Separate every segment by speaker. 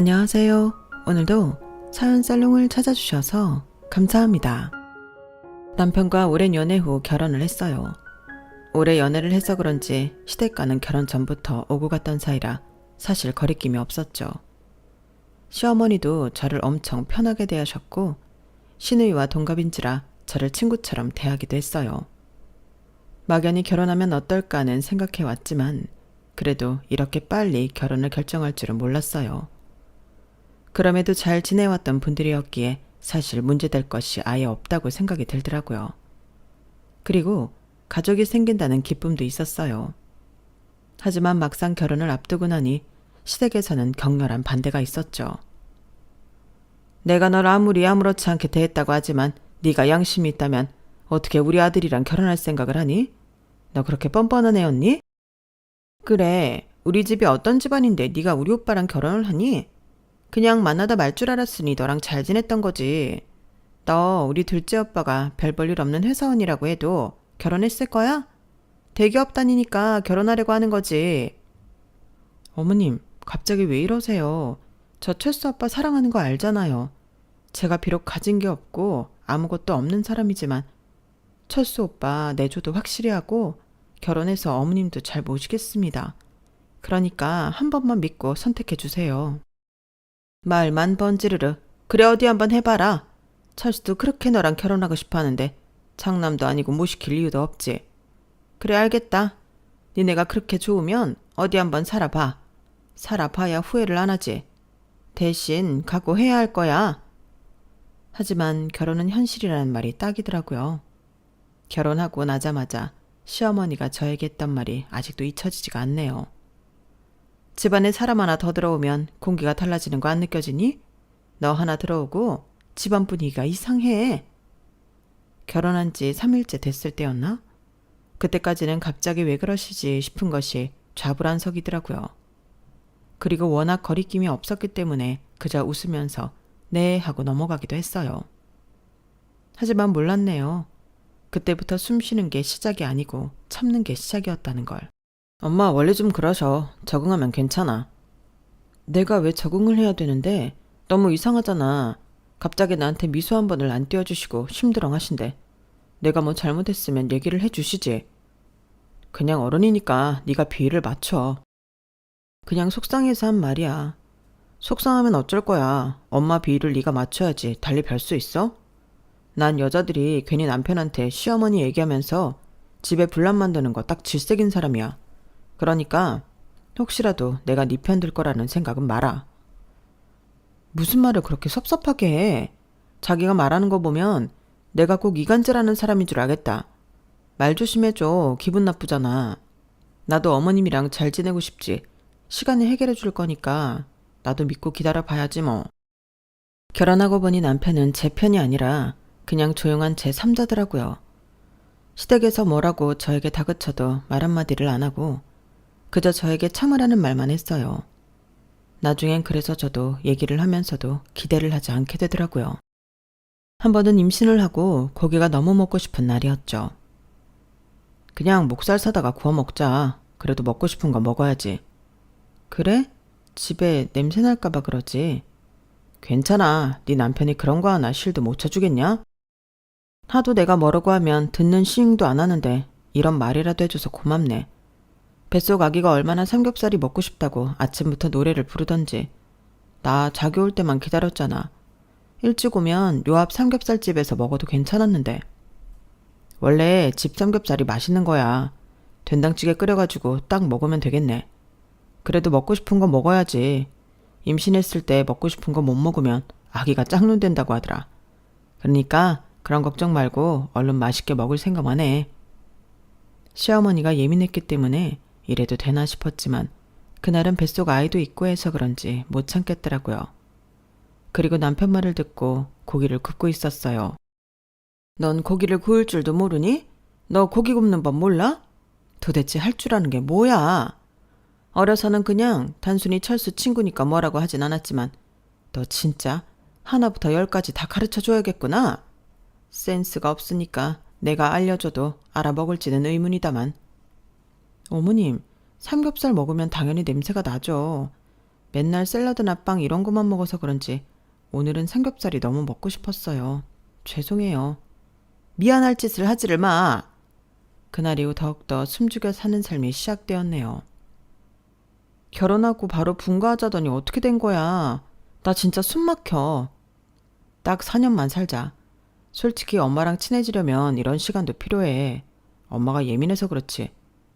Speaker 1: 안녕하세요. 오늘도 사연살롱을 찾아주셔서 감사합니다. 남편과 오랜 연애 후 결혼을 했어요. 오래 연애를 해서 그런지 시댁과는 결혼 전부터 오고 갔던 사이라 사실 거리낌이 없었죠. 시어머니도 저를 엄청 편하게 대하셨고 시누이와 동갑인지라 저를 친구처럼 대하기도 했어요. 막연히 결혼하면 어떨까 하는 생각해왔지만 그래도 이렇게 빨리 결혼을 결정할 줄은 몰랐어요. 그럼에도 잘 지내왔던 분들이었기에 사실 문제될 것이 아예 없다고 생각이 들더라고요. 그리고 가족이 생긴다는 기쁨도 있었어요. 하지만 막상 결혼을 앞두고 나니 시댁에서는 격렬한 반대가 있었죠. 내가 널 아무리 아무렇지 않게 대했다고 하지만 네가 양심이 있다면 어떻게 우리 아들이랑 결혼할 생각을 하니? 너 그렇게 뻔뻔한 애였니? 그래, 우리 집이 어떤 집안인데 네가 우리 오빠랑 결혼을 하니? 그냥 만나다 말 줄 알았으니 너랑 잘 지냈던 거지. 너 우리 둘째 오빠가 별 볼 일 없는 회사원이라고 해도 결혼했을 거야? 대기업 다니니까 결혼하려고 하는 거지. 어머님, 갑자기 왜 이러세요? 저 철수 오빠 사랑하는 거 알잖아요. 제가 비록 가진 게 없고 아무것도 없는 사람이지만 철수 오빠 내조도 확실히 하고 결혼해서 어머님도 잘 모시겠습니다. 그러니까 한 번만 믿고 선택해 주세요. 말만 번지르르. 그래 어디 한번 해봐라. 철수도 그렇게 너랑 결혼하고 싶어 하는데 장남도 아니고 모시킬 이유도 없지. 그래 알겠다. 니네가 그렇게 좋으면 어디 한번 살아봐. 살아봐야 후회를 안 하지. 대신 각오해야 할 거야. 하지만 결혼은 현실이라는 말이 딱이더라고요. 결혼하고 나자마자 시어머니가 저에게 했던 말이 아직도 잊혀지지가 않네요. 집안에 사람 하나 더 들어오면 공기가 달라지는 거 안 느껴지니? 너 하나 들어오고 집안 분위기가 이상해. 결혼한 지 3일째 됐을 때였나? 그때까지는 갑자기 왜 그러시지 싶은 것이 좌불안석이더라고요. 그리고 워낙 거리낌이 없었기 때문에 그저 웃으면서 네 하고 넘어가기도 했어요. 하지만 몰랐네요. 그때부터 숨 쉬는 게 시작이 아니고 참는 게 시작이었다는 걸. 엄마 원래 좀 그러셔. 적응하면 괜찮아. 내가 왜 적응을 해야 되는데? 너무 이상하잖아. 갑자기 나한테 미소 한 번을 안 띄워주시고 심드렁 하신대. 내가 뭐 잘못했으면 얘기를 해주시지. 그냥 어른이니까 네가 비위를 맞춰. 그냥 속상해서 한 말이야. 속상하면 어쩔 거야. 엄마 비위를 네가 맞춰야지 달리 별 수 있어? 난 여자들이 괜히 남편한테 시어머니 얘기하면서 집에 분란 만드는 거 딱 질색인 사람이야. 그러니까 혹시라도 내가 네 편 들 거라는 생각은 마라. 무슨 말을 그렇게 섭섭하게 해. 자기가 말하는 거 보면 내가 꼭 이간질하는 사람인 줄 알겠다. 말 조심해줘. 기분 나쁘잖아. 나도 어머님이랑 잘 지내고 싶지. 시간이 해결해 줄 거니까 나도 믿고 기다려 봐야지 뭐. 결혼하고 보니 남편은 제 편이 아니라 그냥 조용한 제 3자더라고요. 시댁에서 뭐라고 저에게 다그쳐도 말 한마디를 안 하고 그저 저에게 참으라는 말만 했어요. 나중엔 그래서 저도 얘기를 하면서도 기대를 하지 않게 되더라고요. 한 번은 임신을 하고 고기가 너무 먹고 싶은 날이었죠. 그냥 목살 사다가 구워 먹자. 그래도 먹고 싶은 거 먹어야지. 그래? 집에 냄새 날까봐 그러지. 괜찮아. 네 남편이 그런 거 하나 실도 못 쳐주겠냐? 하도 내가 뭐라고 하면 듣는 시흥도 안 하는데 이런 말이라도 해줘서 고맙네. 뱃속 아기가 얼마나 삼겹살이 먹고 싶다고 아침부터 노래를 부르던지. 나 자기 올 때만 기다렸잖아. 일찍 오면 요 앞 삼겹살집에서 먹어도 괜찮았는데. 원래 집 삼겹살이 맛있는 거야. 된장찌개 끓여가지고 딱 먹으면 되겠네. 그래도 먹고 싶은 거 먹어야지. 임신했을 때 먹고 싶은 거 못 먹으면 아기가 짝눈 된다고 하더라. 그러니까 그런 걱정 말고 얼른 맛있게 먹을 생각만 해. 시어머니가 예민했기 때문에 이래도 되나 싶었지만 그날은 뱃속 아이도 있고 해서 그런지 못 참겠더라고요. 그리고 남편 말을 듣고 고기를 굽고 있었어요. 넌 고기를 구울 줄도 모르니? 너 고기 굽는 법 몰라? 도대체 할 줄 아는 게 뭐야? 어려서는 그냥 단순히 철수 친구니까 뭐라고 하진 않았지만 너 진짜 하나부터 10까지 다 가르쳐줘야겠구나. 센스가 없으니까 내가 알려줘도 알아먹을지는 의문이다만. 어머님, 삼겹살 먹으면 당연히 냄새가 나죠. 맨날 샐러드나 빵 이런 것만 먹어서 그런지 오늘은 삼겹살이 너무 먹고 싶었어요. 죄송해요. 미안할 짓을 하지를 마. 그날 이후 더욱더 숨죽여 사는 삶이 시작되었네요. 결혼하고 바로 분가하자더니 어떻게 된 거야. 나 진짜 숨 막혀. 딱 4년만 살자. 솔직히 엄마랑 친해지려면 이런 시간도 필요해. 엄마가 예민해서 그렇지.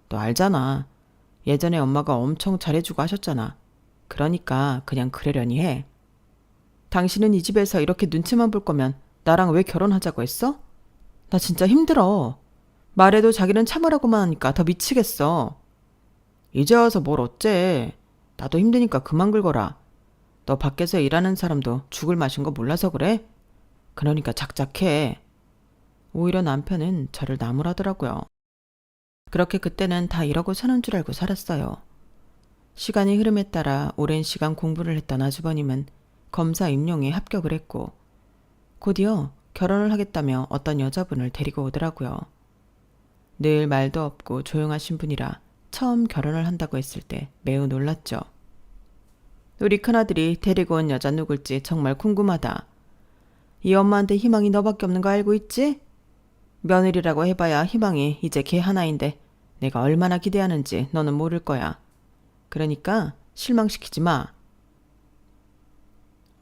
Speaker 1: 너 알잖아. 예전에 엄마가 엄청 잘해주고 하셨잖아. 그러니까 그냥 그러려니 해. 당신은 이 집에서 이렇게 눈치만 볼 거면 나랑 왜 결혼하자고 했어? 나 진짜 힘들어. 말해도 자기는 참으라고만 하니까 더 미치겠어. 이제 와서 뭘 어째. 나도 힘드니까 그만 긁어라. 너 밖에서 일하는 사람도 죽을 맛인 거 몰라서 그래? 그러니까 작작해. 오히려 남편은 저를 나무라더라고요. 그렇게 그때는 다 이러고 사는 줄 알고 살았어요. 시간이 흐름에 따라 오랜 시간 공부를 했던 아주버님은 검사 임용에 합격을 했고 곧이어 결혼을 하겠다며 어떤 여자분을 데리고 오더라고요. 늘 말도 없고 조용하신 분이라 처음 결혼을 한다고 했을 때 매우 놀랐죠. 우리 큰아들이 데리고 온 여자 누굴지 정말 궁금하다. 이 엄마한테 희망이 너밖에 없는 거 알고 있지? 며느리라고 해봐야 희망이 이제 걔 하나인데 내가 얼마나 기대하는지 너는 모를 거야. 그러니까 실망시키지 마.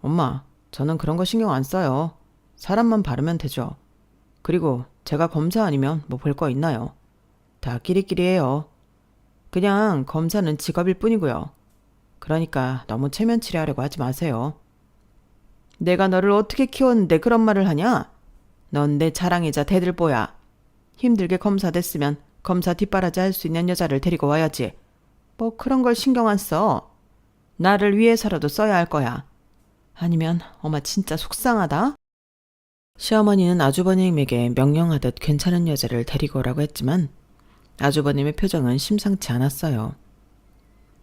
Speaker 1: 엄마, 저는 그런 거 신경 안 써요. 사람만 바르면 되죠. 그리고 제가 검사 아니면 뭐 볼 거 있나요? 다 끼리끼리해요. 그냥 검사는 직업일 뿐이고요. 그러니까 너무 체면치레하려고 하지 마세요. 내가 너를 어떻게 키웠는데 그런 말을 하냐? 넌 내 자랑이자 대들보야. 힘들게 검사 됐으면 검사 뒷바라지 할 수 있는 여자를 데리고 와야지. 뭐 그런 걸 신경 안 써. 나를 위해서라도 써야 할 거야. 아니면 엄마 진짜 속상하다. 시어머니는 아주버님에게 명령하듯 괜찮은 여자를 데리고 오라고 했지만 아주버님의 표정은 심상치 않았어요.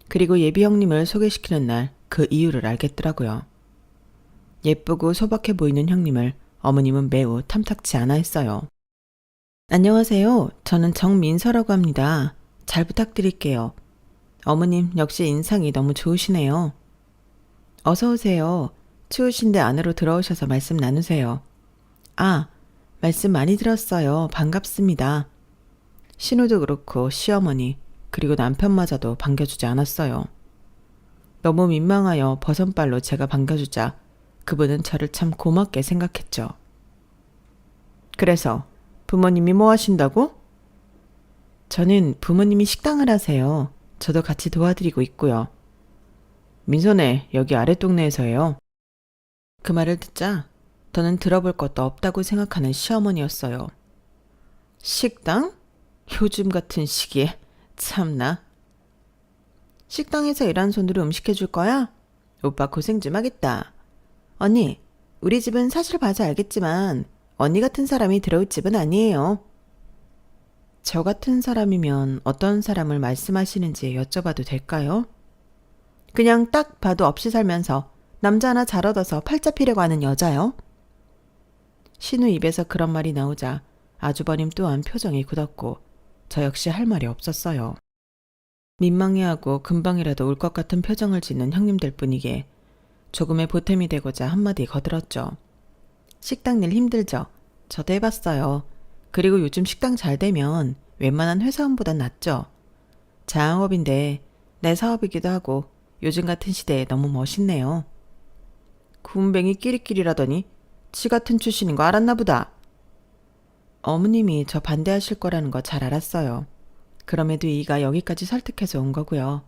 Speaker 1: 그리고 예비 형님을 소개시키는 날 그 이유를 알겠더라고요. 예쁘고 소박해 보이는 형님을 어머님은 매우 탐탁치 않아 했어요. 안녕하세요. 저는 정민서라고 합니다. 잘 부탁드릴게요. 어머님 역시 인상이 너무 좋으시네요. 어서 오세요. 추우신데 안으로 들어오셔서 말씀 나누세요. 아, 말씀 많이 들었어요. 반갑습니다. 신우도 그렇고 시어머니 그리고 남편마저도 반겨주지 않았어요. 너무 민망하여 버선발로 제가 반겨주자 그분은 저를 참 고맙게 생각했죠. 그래서 부모님이 뭐 하신다고? 저는 부모님이 식당을 하세요. 저도 같이 도와드리고 있고요. 민선애 여기 아랫동네에서예요. 그 말을 듣자 저는 들어볼 것도 없다고 생각하는 시어머니였어요. 식당? 요즘 같은 시기에 참나. 식당에서 일한 손으로 음식 해줄 거야? 오빠 고생 좀 하겠다. 언니, 우리 집은 사실 봐서 알겠지만 언니 같은 사람이 들어올 집은 아니에요. 저 같은 사람이면 어떤 사람을 말씀하시는지 여쭤봐도 될까요? 그냥 딱 봐도 없이 살면서 남자 하나 잘 얻어서 팔자 피려고 하는 여자요? 신우 입에서 그런 말이 나오자 아주버님 또한 표정이 굳었고 저 역시 할 말이 없었어요. 민망해하고 금방이라도 울 것 같은 표정을 짓는 형님들 뿐이기에 조금의 보탬이 되고자 한마디 거들었죠. 식당 일 힘들죠? 저도 해봤어요. 그리고 요즘 식당 잘 되면 웬만한 회사원보단 낫죠. 자영업인데 내 사업이기도 하고 요즘 같은 시대에 너무 멋있네요. 구운뱅이 끼리끼리라더니 지 같은 출신인 거 알았나 보다. 어머님이 저 반대하실 거라는 거 잘 알았어요. 그럼에도 이가 여기까지 설득해서 온 거고요.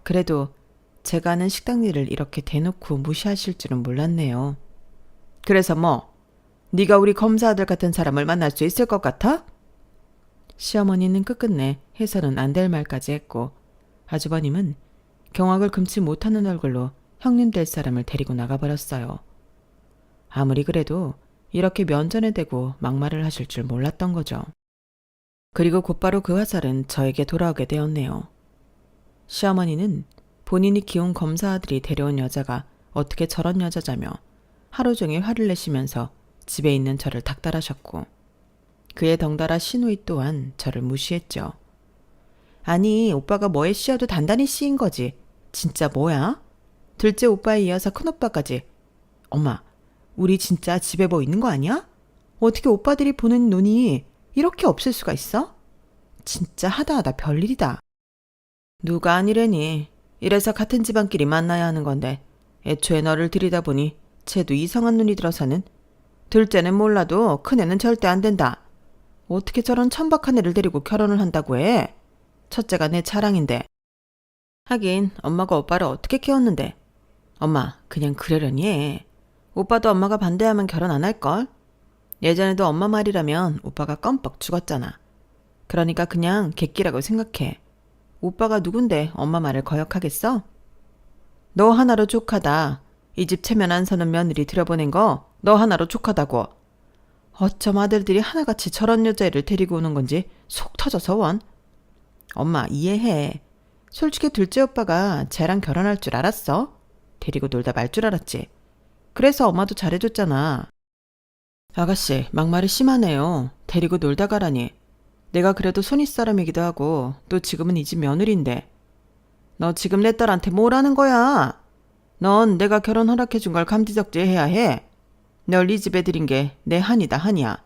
Speaker 1: 그래도 제가 하는 식당 일을 이렇게 대놓고 무시하실 줄은 몰랐네요. 그래서 뭐? 네가 우리 검사 아들 같은 사람을 만날 수 있을 것 같아? 시어머니는 끝끝내 해서는 안 될 말까지 했고 아주버님은 경악을 금치 못하는 얼굴로 형님 될 사람을 데리고 나가버렸어요. 아무리 그래도 이렇게 면전에 대고 막말을 하실 줄 몰랐던 거죠. 그리고 곧바로 그 화살은 저에게 돌아오게 되었네요. 시어머니는 본인이 키운 검사 아들이 데려온 여자가 어떻게 저런 여자자며 하루 종일 화를 내시면서 집에 있는 저를 닥달하셨고 그에 덩달아 시누이 또한 저를 무시했죠. 아니 오빠가 뭐에 씌어도 단단히 씌인 거지. 진짜 뭐야? 둘째 오빠에 이어서 큰오빠까지. 엄마, 우리 진짜 집에 뭐 있는 거 아니야? 어떻게 오빠들이 보는 눈이 이렇게 없을 수가 있어? 진짜 하다하다 별일이다. 누가 아니래니. 이래서 같은 집안끼리 만나야 하는 건데 애초에 너를 들이다보니 쟤도 이상한 눈이 들어서는. 둘째는 몰라도 큰애는 절대 안 된다. 어떻게 저런 천박한 애를 데리고 결혼을 한다고 해? 첫째가 내 자랑인데. 하긴 엄마가 오빠를 어떻게 키웠는데. 엄마 그냥 그러려니 해. 오빠도 엄마가 반대하면 결혼 안 할걸? 예전에도 엄마 말이라면 오빠가 껌뻑 죽었잖아. 그러니까 그냥 객기라고 생각해. 오빠가 누군데 엄마 말을 거역하겠어? 너 하나로 족하다. 이 집 체면 안 서는 며느리 들여보낸 거 너 하나로 족하다고. 어쩜 아들들이 하나같이 저런 여자애를 데리고 오는 건지 속 터져서 원. 엄마 이해해. 솔직히 둘째 오빠가 쟤랑 결혼할 줄 알았어? 데리고 놀다 말 줄 알았지. 그래서 엄마도 잘해줬잖아. 아가씨 막말이 심하네요. 데리고 놀다 가라니. 내가 그래도 손윗 사람이기도 하고 또 지금은 이 집 며느리인데. 너 지금 내 딸한테 뭐라는 거야? 넌 내가 결혼 허락해준 걸 감지적지해야 해. 널 이 집에 들인 게 내 한이다 한이야.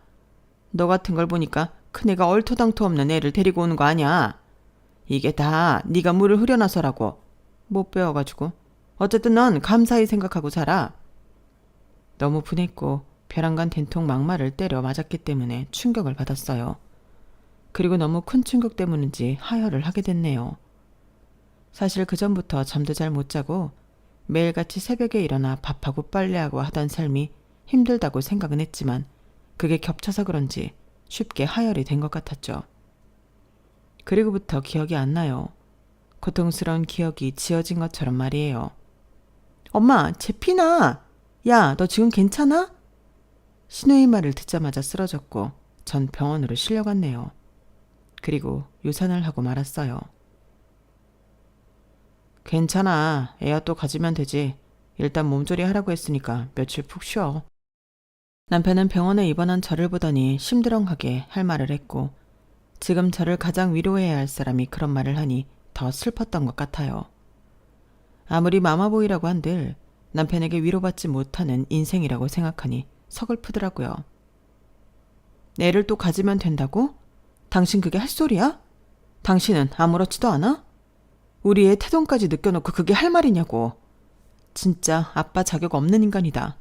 Speaker 1: 너 같은 걸 보니까 큰애가 얼토당토 없는 애를 데리고 오는 거 아니야. 이게 다 네가 물을 흐려놔서라고. 못 배워가지고. 어쨌든 넌 감사히 생각하고 살아. 너무 분했고 벼랑간 된통 막말을 때려 맞았기 때문에 충격을 받았어요. 그리고 너무 큰 충격 때문인지 하혈을 하게 됐네요. 사실 그전부터 잠도 잘 못 자고 매일같이 새벽에 일어나 밥하고 빨래하고 하던 삶이 힘들다고 생각은 했지만 그게 겹쳐서 그런지 쉽게 하혈이 된 것 같았죠. 그리고부터 기억이 안 나요. 고통스러운 기억이 지워진 것처럼 말이에요. 엄마, 쟤 피나. 야, 너 지금 괜찮아? 신우의 말을 듣자마자 쓰러졌고 전 병원으로 실려갔네요. 그리고 유산을 하고 말았어요. 괜찮아. 애야 또 가지면 되지. 일단 몸조리 하라고 했으니까 며칠 푹 쉬어. 남편은 병원에 입원한 저를 보더니 심드렁하게 할 말을 했고 지금 저를 가장 위로해야 할 사람이 그런 말을 하니 더 슬펐던 것 같아요. 아무리 마마보이라고 한들 남편에게 위로받지 못하는 인생이라고 생각하니 서글프더라고요. 애를 또 가지면 된다고? 당신 그게 할 소리야? 당신은 아무렇지도 않아? 우리 애 태동까지 느껴놓고 그게 할 말이냐고. 진짜 아빠 자격 없는 인간이다.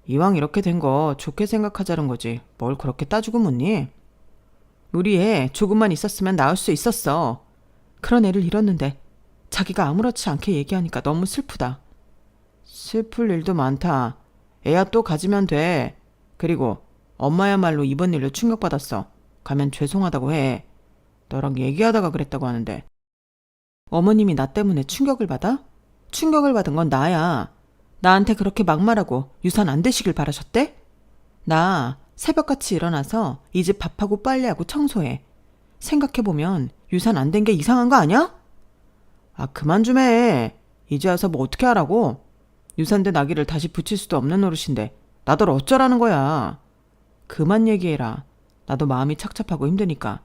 Speaker 1: 이왕 이렇게 된 거 좋게 생각하자는 거지 뭘 그렇게 따지고 묻니? 우리 애 조금만 있었으면 나을 수 있었어. 그런 애를 잃었는데 자기가 아무렇지 않게 얘기하니까 너무 슬프다. 슬플 일도 많다. 애야 또 가지면 돼. 그리고 엄마야말로 이번 일로 충격받았어. 가면 죄송하다고 해. 너랑 얘기하다가 그랬다고 하는데. 어머님이 나 때문에 충격을 받아? 충격을 받은 건 나야. 나한테 그렇게 막말하고 유산 안 되시길 바라셨대? 나 새벽같이 일어나서 이 집 밥하고 빨래하고 청소해. 생각해보면 유산 안 된 게 이상한 거 아니야? 아 그만 좀 해. 이제 와서 뭐 어떻게 하라고? 유산된 아기를 다시 붙일 수도 없는 노릇인데 나더러 어쩌라는 거야. 그만 얘기해라. 나도 마음이 착잡하고 힘드니까.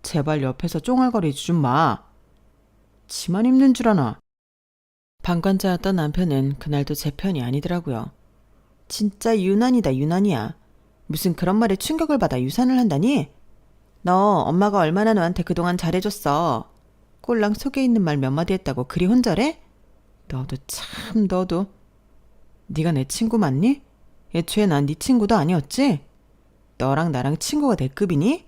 Speaker 1: 제발 옆에서 쫑알거리지 좀 마. 지만 힘든 줄 아나. 방관자였던 남편은 그날도 제 편이 아니더라고요. 진짜 유난이다 유난이야. 무슨 그런 말에 충격을 받아 유산을 한다니? 너 엄마가 얼마나 너한테 그동안 잘해줬어. 꼴랑 속에 있는 말 몇 마디 했다고 그리 혼절해? 너도 참 너도. 네가 내 친구 맞니? 애초에 난 네 친구도 아니었지? 너랑 나랑 친구가 내 급이니?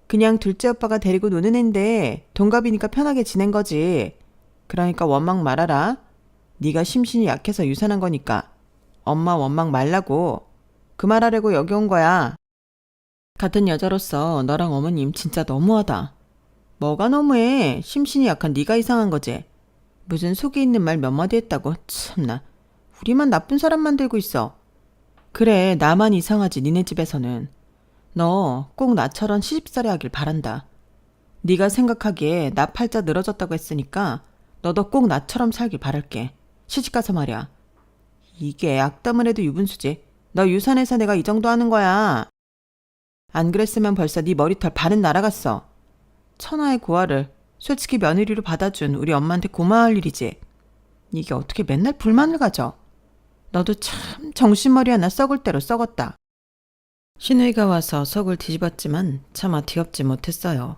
Speaker 1: 그냥 둘째 오빠가 데리고 노는 앤데 동갑이니까 편하게 지낸 거지. 그러니까 원망 말아라. 네가 심신이 약해서 유산한 거니까 엄마 원망 말라고. 그 말하려고 여기 온 거야. 같은 여자로서 너랑 어머님 진짜 너무하다. 뭐가 너무해. 심신이 약한 네가 이상한 거지. 무슨 속에 있는 말 몇 마디 했다고. 참나. 우리만 나쁜 사람 만들고 있어. 그래 나만 이상하지 니네 집에서는. 너 꼭 나처럼 시집살이 하길 바란다. 네가 생각하기에 나 팔자 늘어졌다고 했으니까 너도 꼭 나처럼 살길 바랄게. 시집가서 말이야. 이게 악담을 해도 유분수지. 너 유산해서 내가 이 정도 하는 거야. 안 그랬으면 벌써 네 머리털 반은 날아갔어. 천하의 고아를 솔직히 며느리로 받아준 우리 엄마한테 고마워할 일이지. 이게 어떻게 맨날 불만을 가져? 너도 참 정신머리 하나 썩을 대로 썩었다. 신우이가 와서 속을 뒤집었지만 차마 뒤엎지 못했어요.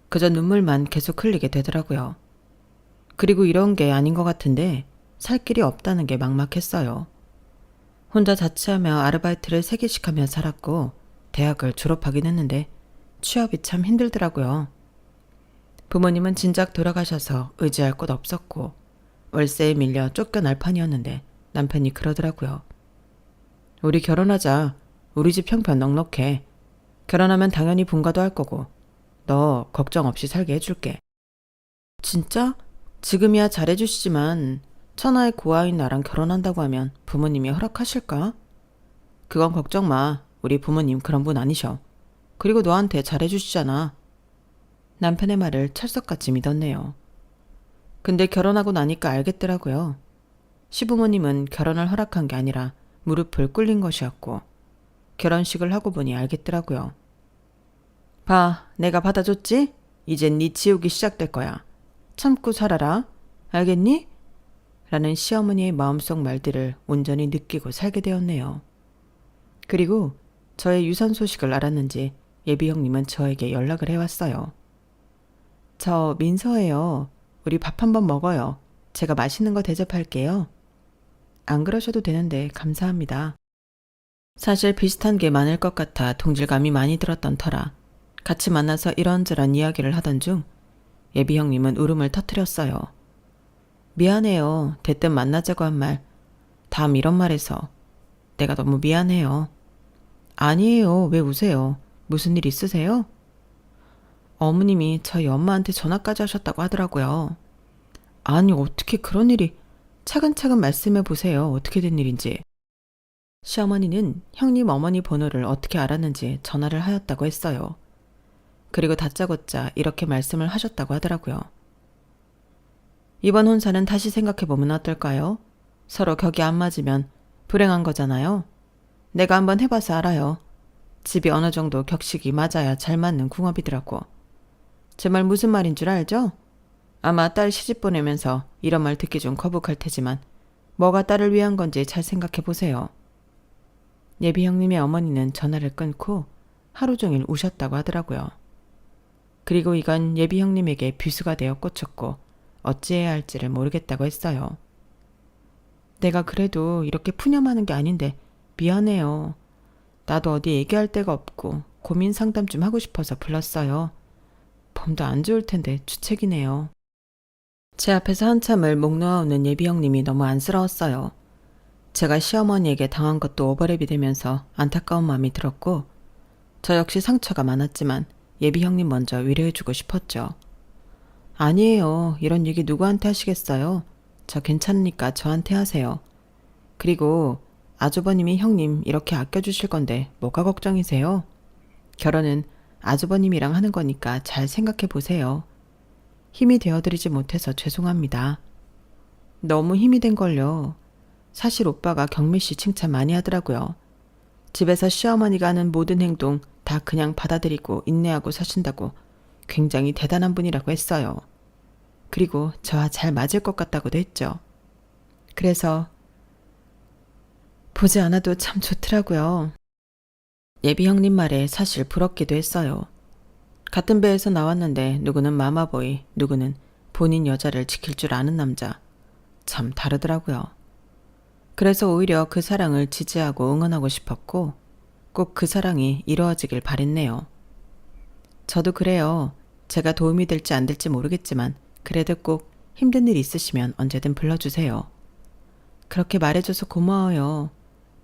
Speaker 1: 그저 눈물만 계속 흘리게 되더라고요. 그리고 이런 게 아닌 것 같은데 살 길이 없다는 게 막막했어요. 혼자 자취하며 아르바이트를 3개씩 하며 살았고 대학을 졸업하긴 했는데 취업이 참 힘들더라고요. 부모님은 진작 돌아가셔서 의지할 곳 없었고 월세에 밀려 쫓겨날 판이었는데 남편이 그러더라고요. 우리 결혼하자. 우리 집 형편 넉넉해. 결혼하면 당연히 분가도 할 거고 너 걱정 없이 살게 해줄게. 진짜? 지금이야 잘해주시지만 천하의 고아인 나랑 결혼한다고 하면 부모님이 허락하실까? 그건 걱정 마. 우리 부모님 그런 분 아니셔. 그리고 너한테 잘해주시잖아. 남편의 말을 철석같이 믿었네요. 근데 결혼하고 나니까 알겠더라고요. 시부모님은 결혼을 허락한 게 아니라 무릎을 꿇린 것이었고 결혼식을 하고 보니 알겠더라고요. 봐, 내가 받아줬지? 이젠 네 지옥이 시작될 거야. 참고 살아라. 알겠니? 라는 시어머니의 마음속 말들을 온전히 느끼고 살게 되었네요. 그리고 저의 유산 소식을 알았는지 예비 형님은 저에게 연락을 해왔어요. 저 민서예요. 우리 밥 한번 먹어요. 제가 맛있는 거 대접할게요. 안 그러셔도 되는데 감사합니다. 사실 비슷한 게 많을 것 같아 동질감이 많이 들었던 터라 같이 만나서 이런저런 이야기를 하던 중 예비 형님은 울음을 터뜨렸어요. 미안해요. 대뜸 만나자고 한 말 다음 이런 말해서 내가 너무 미안해요. 아니에요. 왜 우세요? 무슨 일 있으세요? 어머님이 저희 엄마한테 전화까지 하셨다고 하더라고요. 아니 어떻게 그런 일이 차근차근 말씀해 보세요. 어떻게 된 일인지. 시어머니는 형님 어머니 번호를 어떻게 알았는지 전화를 하였다고 했어요. 그리고 다짜고짜 이렇게 말씀을 하셨다고 하더라고요. 이번 혼사는 다시 생각해보면 어떨까요? 서로 격이 안 맞으면 불행한 거잖아요. 내가 한번 해봐서 알아요. 집이 어느 정도 격식이 맞아야 잘 맞는 궁합이더라고. 제 말 무슨 말인 줄 알죠? 아마 딸 시집 보내면서 이런 말 듣기 좀 거북할 테지만 뭐가 딸을 위한 건지 잘 생각해보세요. 예비 형님의 어머니는 전화를 끊고 하루 종일 우셨다고 하더라고요. 그리고 이건 예비 형님에게 비수가 되어 꽂혔고 어찌해야 할지를 모르겠다고 했어요. 내가 그래도 이렇게 푸념하는 게 아닌데 미안해요. 나도 어디 얘기할 데가 없고 고민 상담 좀 하고 싶어서 불렀어요. 몸도 안 좋을 텐데 주책이네요. 제 앞에서 한참을 목 놓아오는 예비 형님이 너무 안쓰러웠어요. 제가 시어머니에게 당한 것도 오버랩이 되면서 안타까운 마음이 들었고 저 역시 상처가 많았지만 예비 형님 먼저 위로해주고 싶었죠. 아니에요. 이런 얘기 누구한테 하시겠어요? 저 괜찮으니까 저한테 하세요. 그리고 아주버님이 형님 이렇게 아껴주실 건데 뭐가 걱정이세요? 결혼은 아주버님이랑 하는 거니까 잘 생각해 보세요. 힘이 되어드리지 못해서 죄송합니다. 너무 힘이 된걸요. 사실 오빠가 경미 씨 칭찬 많이 하더라고요. 집에서 시어머니가 하는 모든 행동 다 그냥 받아들이고 인내하고 사신다고 굉장히 대단한 분이라고 했어요. 그리고 저와 잘 맞을 것 같다고도 했죠. 그래서 보지 않아도 참 좋더라고요. 예비 형님 말에 사실 부럽기도 했어요. 같은 배에서 나왔는데 누구는 마마보이, 누구는 본인 여자를 지킬 줄 아는 남자. 참 다르더라고요. 그래서 오히려 그 사랑을 지지하고 응원하고 싶었고 꼭 그 사랑이 이루어지길 바랬네요. 저도 그래요. 제가 도움이 될지 안 될지 모르겠지만 그래도 꼭 힘든 일 있으시면 언제든 불러주세요. 그렇게 말해줘서 고마워요.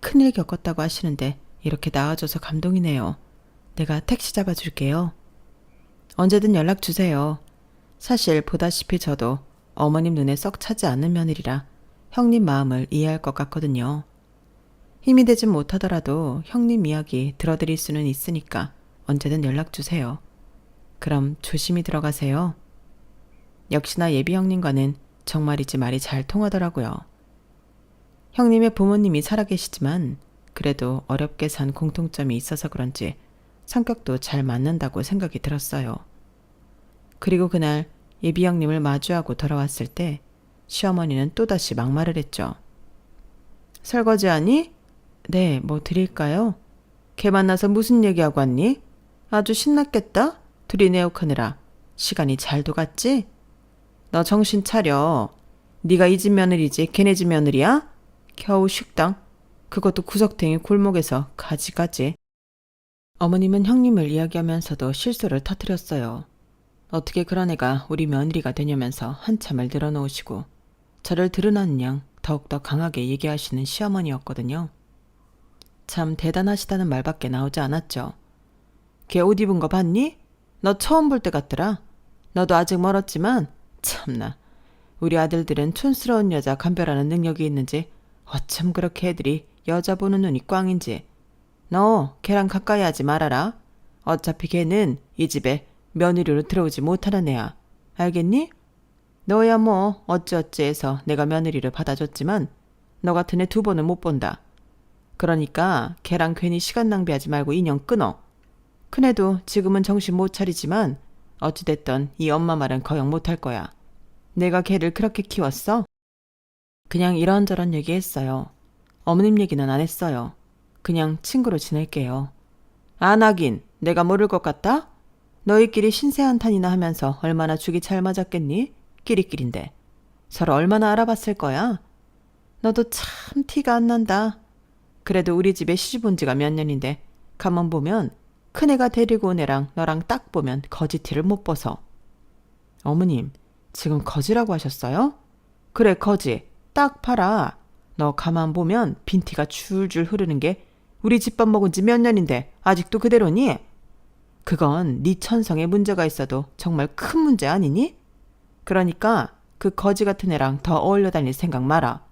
Speaker 1: 큰일 겪었다고 하시는데 이렇게 나와줘서 감동이네요. 내가 택시 잡아줄게요. 언제든 연락 주세요. 사실 보다시피 저도 어머님 눈에 썩 차지 않는 며느리라 형님 마음을 이해할 것 같거든요. 힘이 되진 못하더라도 형님 이야기 들어드릴 수는 있으니까 언제든 연락 주세요. 그럼 조심히 들어가세요. 역시나 예비 형님과는 정말이지 말이 잘 통하더라고요. 형님의 부모님이 살아계시지만 그래도 어렵게 산 공통점이 있어서 그런지 성격도 잘 맞는다고 생각이 들었어요. 그리고 그날 예비 형님을 마주하고 돌아왔을 때 시어머니는 또다시 막말을 했죠. 설거지하니? 네, 뭐 드릴까요? 걔 만나서 무슨 얘기하고 왔니? 아주 신났겠다? 둘이 내욕하느라. 시간이 잘도 갔지? 너 정신 차려. 네가 이 집 며느리지 걔네 집 며느리야? 겨우 식당. 그것도 구석탱이 골목에서 가지가지. 어머님은 형님을 이야기하면서도 실수를 터뜨렸어요. 어떻게 그런 애가 우리 며느리가 되냐면서 한참을 늘어놓으시고 저를 드러나는 양 더욱더 강하게 얘기하시는 시어머니였거든요. 참 대단하시다는 말밖에 나오지 않았죠. 걔 옷 입은 거 봤니? 너 처음 볼 때 같더라. 너도 아직 멀었지만 참나. 우리 아들들은 촌스러운 여자 감별하는 능력이 있는지 어쩜 그렇게 애들이 여자 보는 눈이 꽝인지. 너 걔랑 가까이 하지 말아라. 어차피 걔는 이 집에 며느리로 들어오지 못하는 애야. 알겠니? 너야 뭐 어찌어찌 해서 내가 며느리를 받아줬지만 너 같은 애 2번은 못 본다. 그러니까 걔랑 괜히 시간 낭비하지 말고 인연 끊어. 큰애도 지금은 정신 못 차리지만 어찌됐든 이 엄마 말은 거역 못할 거야. 내가 걔를 그렇게 키웠어? 그냥 이런저런 얘기했어요. 어머님 얘기는 안 했어요. 그냥 친구로 지낼게요. 안 하긴 내가 모를 것 같다? 너희끼리 신세 한탄이나 하면서 얼마나 죽이 잘 맞았겠니? 끼리끼린데. 서로 얼마나 알아봤을 거야? 너도 참 티가 안 난다. 그래도 우리 집에 시집 온 지가 몇 년인데 가만 보면 큰애가 데리고 온 애랑 너랑 딱 보면 거지 티를 못 벗어. 어머님, 지금 거지라고 하셨어요? 그래, 거지. 딱 봐라. 너 가만 보면 빈티가 줄줄 흐르는 게 우리 집밥 먹은 지 몇 년인데 아직도 그대로니? 그건 네 천성에 문제가 있어도 정말 큰 문제 아니니? 그러니까 그 거지 같은 애랑 더 어울려 다닐 생각 마라.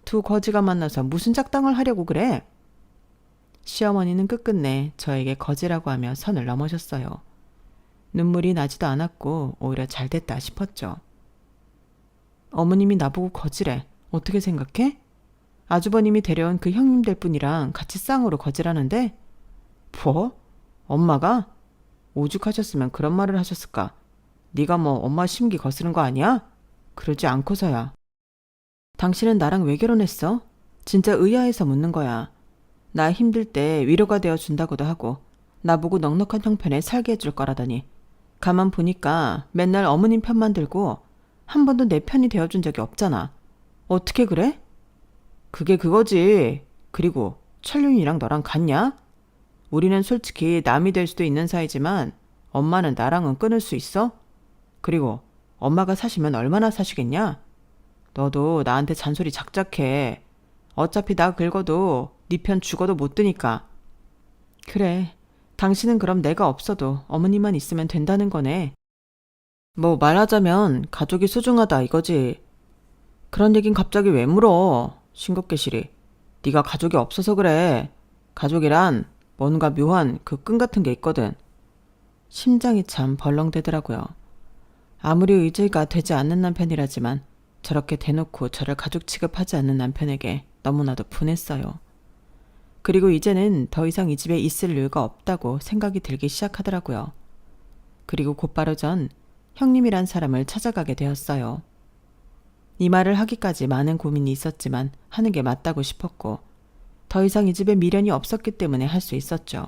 Speaker 1: 2 거지가 만나서 무슨 작당을 하려고 그래? 시어머니는 끝끝내 저에게 거지라고 하며 선을 넘으셨어요. 눈물이 나지도 않았고 오히려 잘됐다 싶었죠. 어머님이 나보고 거지래. 어떻게 생각해? 아주버님이 데려온 그 형님들 분이랑 같이 쌍으로 거지라는데? 뭐? 엄마가? 오죽하셨으면 그런 말을 하셨을까? 네가 뭐 엄마 심기 거스른 거 아니야? 그러지 않고서야. 당신은 나랑 왜 결혼했어? 진짜 의아해서 묻는 거야. 나 힘들 때 위로가 되어 준다고도 하고 나보고 넉넉한 형편에 살게 해줄 거라더니 가만 보니까 맨날 어머님 편만 들고 한 번도 내 편이 되어준 적이 없잖아. 어떻게 그래? 그게 그거지. 그리고 철륜이랑 너랑 같냐? 우리는 솔직히 남이 될 수도 있는 사이지만 엄마는 나랑은 끊을 수 있어? 그리고 엄마가 사시면 얼마나 사시겠냐? 너도 나한테 잔소리 작작해. 어차피 나 긁어도 네 편 죽어도 못 드니까. 그래. 당신은 그럼 내가 없어도 어머니만 있으면 된다는 거네. 뭐 말하자면 가족이 소중하다 이거지. 그런 얘긴 갑자기 왜 물어? 싱겁게시리. 네가 가족이 없어서 그래. 가족이란 뭔가 묘한 그 끈 같은 게 있거든. 심장이 참 벌렁대더라고요. 아무리 의지가 되지 않는 남편이라지만 저렇게 대놓고 저를 가족 취급하지 않는 남편에게 너무나도 분했어요. 그리고 이제는 더 이상 이 집에 있을 이유가 없다고 생각이 들기 시작하더라고요. 그리고 곧바로 전 형님이란 사람을 찾아가게 되었어요. 이 말을 하기까지 많은 고민이 있었지만 하는 게 맞다고 싶었고 더 이상 이 집에 미련이 없었기 때문에 할 수 있었죠.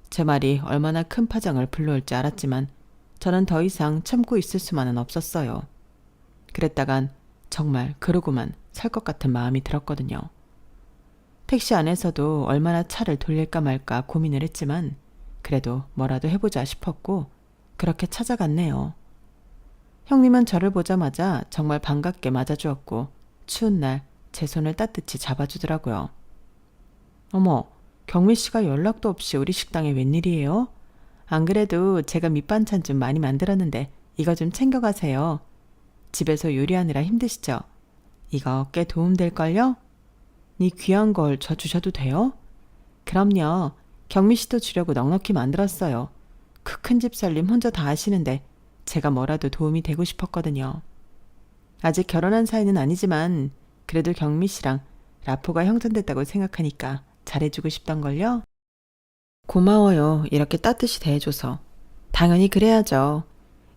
Speaker 1: 제 말이 얼마나 큰 파장을 불러올지 알았지만 저는 더 이상 참고 있을 수만은 없었어요. 그랬다간 정말 그러고만 살 것 같은 마음이 들었거든요. 택시 안에서도 얼마나 차를 돌릴까 말까 고민을 했지만 그래도 뭐라도 해보자 싶었고 그렇게 찾아갔네요. 형님은 저를 보자마자 정말 반갑게 맞아주었고 추운 날 제 손을 따뜻히 잡아주더라고요. 어머, 경미 씨가 연락도 없이 우리 식당에 웬일이에요? 안 그래도 제가 밑반찬 좀 많이 만들었는데 이거 좀 챙겨가세요. 집에서 요리하느라 힘드시죠? 이거 꽤 도움될걸요? 네 귀한 걸 저 주셔도 돼요? 그럼요. 경미 씨도 주려고 넉넉히 만들었어요. 그 큰 집 살림 혼자 다 하시는데 제가 뭐라도 도움이 되고 싶었거든요. 아직 결혼한 사이는 아니지만 그래도 경미 씨랑 라포가 형전됐다고 생각하니까 잘해주고 싶던걸요? 고마워요. 이렇게 따뜻이 대해줘서. 당연히 그래야죠.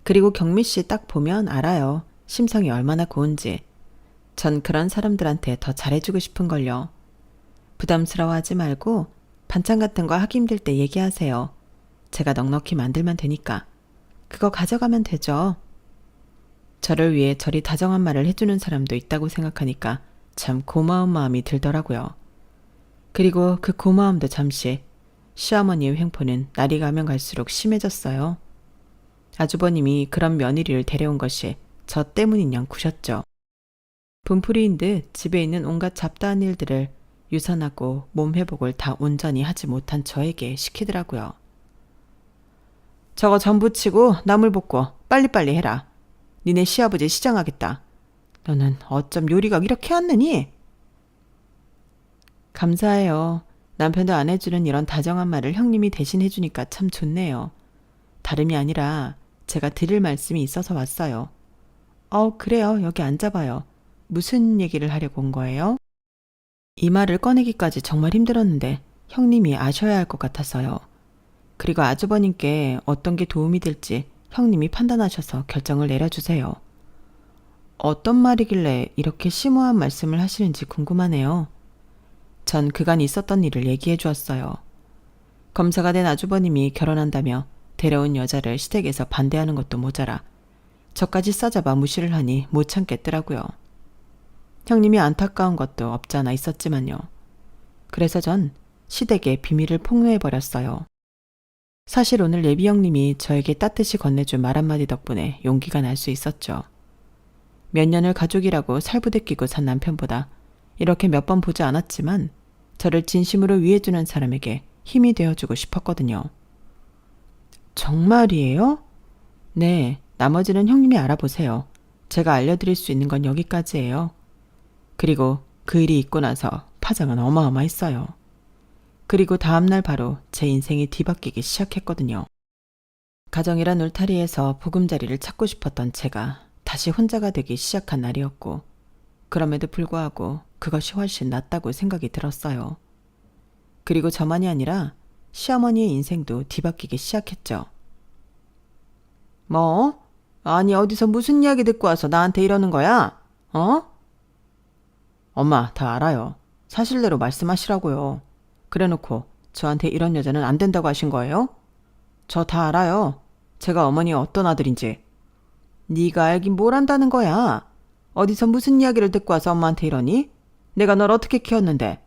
Speaker 1: 그리고 경미 씨 딱 보면 알아요. 심성이 얼마나 고운지. 전 그런 사람들한테 더 잘해주고 싶은걸요. 부담스러워하지 말고 반찬 같은 거 하기 힘들 때 얘기하세요. 제가 넉넉히 만들면 되니까. 그거 가져가면 되죠. 저를 위해 저리 다정한 말을 해주는 사람도 있다고 생각하니까 참 고마운 마음이 들더라고요. 그리고 그 고마움도 잠시 시어머니의 횡포는 날이 가면 갈수록 심해졌어요. 아주버님이 그런 며느리를 데려온 것이 저 때문인 양 구셨죠. 분풀이인 듯 집에 있는 온갖 잡다한 일들을 유산하고 몸 회복을 다 온전히 하지 못한 저에게 시키더라고요. 저거 전 부치고 나물 볶고 빨리빨리 해라. 니네 시아버지 시장하겠다. 너는 어쩜 요리가 이렇게 안 느니? 감사해요. 남편도 안 해주는 이런 다정한 말을 형님이 대신 해주니까 참 좋네요. 다름이 아니라 제가 드릴 말씀이 있어서 왔어요. 그래요. 여기 앉아봐요. 무슨 얘기를 하려고 온 거예요? 이 말을 꺼내기까지 정말 힘들었는데 형님이 아셔야 할 것 같아서요. 그리고 아주버님께 어떤 게 도움이 될지 형님이 판단하셔서 결정을 내려주세요. 어떤 말이길래 이렇게 심오한 말씀을 하시는지 궁금하네요. 전 그간 있었던 일을 얘기해 주었어요. 검사가 된 아주버님이 결혼한다며 데려온 여자를 시댁에서 반대하는 것도 모자라 저까지 싸잡아 무시를 하니 못 참겠더라고요. 형님이 안타까운 것도 없잖아 있었지만요. 그래서 전 시댁에 비밀을 폭로해버렸어요. 사실 오늘 예비 형님이 저에게 따뜻이 건네준 말 한마디 덕분에 용기가 날 수 있었죠. 몇 년을 가족이라고 살부대끼고 산 남편보다 이렇게 몇 번 보지 않았지만 저를 진심으로 위해주는 사람에게 힘이 되어주고 싶었거든요. 정말이에요? 네, 나머지는 형님이 알아보세요. 제가 알려드릴 수 있는 건 여기까지예요. 그리고 그 일이 있고 나서 파장은 어마어마했어요. 그리고 다음날 바로 제 인생이 뒤바뀌기 시작했거든요. 가정이란 울타리에서 보금자리를 찾고 싶었던 제가 다시 혼자가 되기 시작한 날이었고 그럼에도 불구하고 그것이 훨씬 낫다고 생각이 들었어요. 그리고 저만이 아니라 시어머니의 인생도 뒤바뀌기 시작했죠. 뭐? 아니 어디서 무슨 이야기 듣고 와서 나한테 이러는 거야? 엄마 다 알아요. 사실대로 말씀하시라고요. 그래놓고 저한테 이런 여자는 안 된다고 하신 거예요? 저 다 알아요. 제가 어머니의 어떤 아들인지. 네가 알긴 뭘 안다는 거야. 어디서 무슨 이야기를 듣고 와서 엄마한테 이러니? 내가 널 어떻게 키웠는데?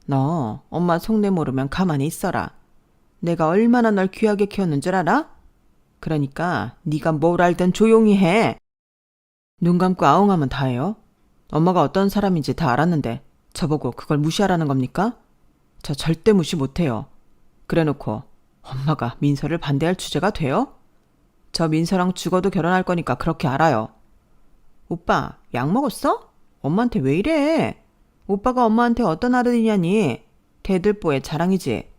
Speaker 1: 너 엄마 속내 모르면 가만히 있어라. 내가 얼마나 널 귀하게 키웠는 줄 알아? 그러니까 네가 뭘 알든 조용히 해. 눈 감고 아웅하면 다예요. 엄마가 어떤 사람인지 다 알았는데 저보고 그걸 무시하라는 겁니까? 저 절대 무시 못해요. 그래놓고 엄마가 민서를 반대할 주제가 돼요? 저 민서랑 죽어도 결혼할 거니까 그렇게 알아요. 오빠, 약 먹었어? 엄마한테 왜 이래? 오빠가 엄마한테 어떤 아들이냐니? 대들보의 자랑이지.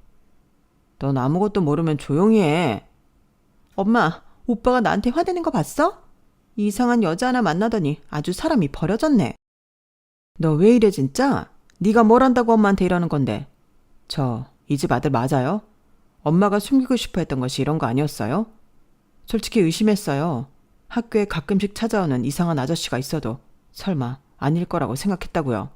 Speaker 1: 넌 아무것도 모르면 조용히 해. 엄마, 오빠가 나한테 화내는 거 봤어? 이상한 여자 하나 만나더니 아주 사람이 버려졌네. 너 왜 이래 진짜? 네가 뭘 한다고 엄마한테 이러는 건데. 저 이 집 아들 맞아요? 엄마가 숨기고 싶어 했던 것이 이런 거 아니었어요? 솔직히 의심했어요. 학교에 가끔씩 찾아오는 이상한 아저씨가 있어도 설마 아닐 거라고 생각했다고요.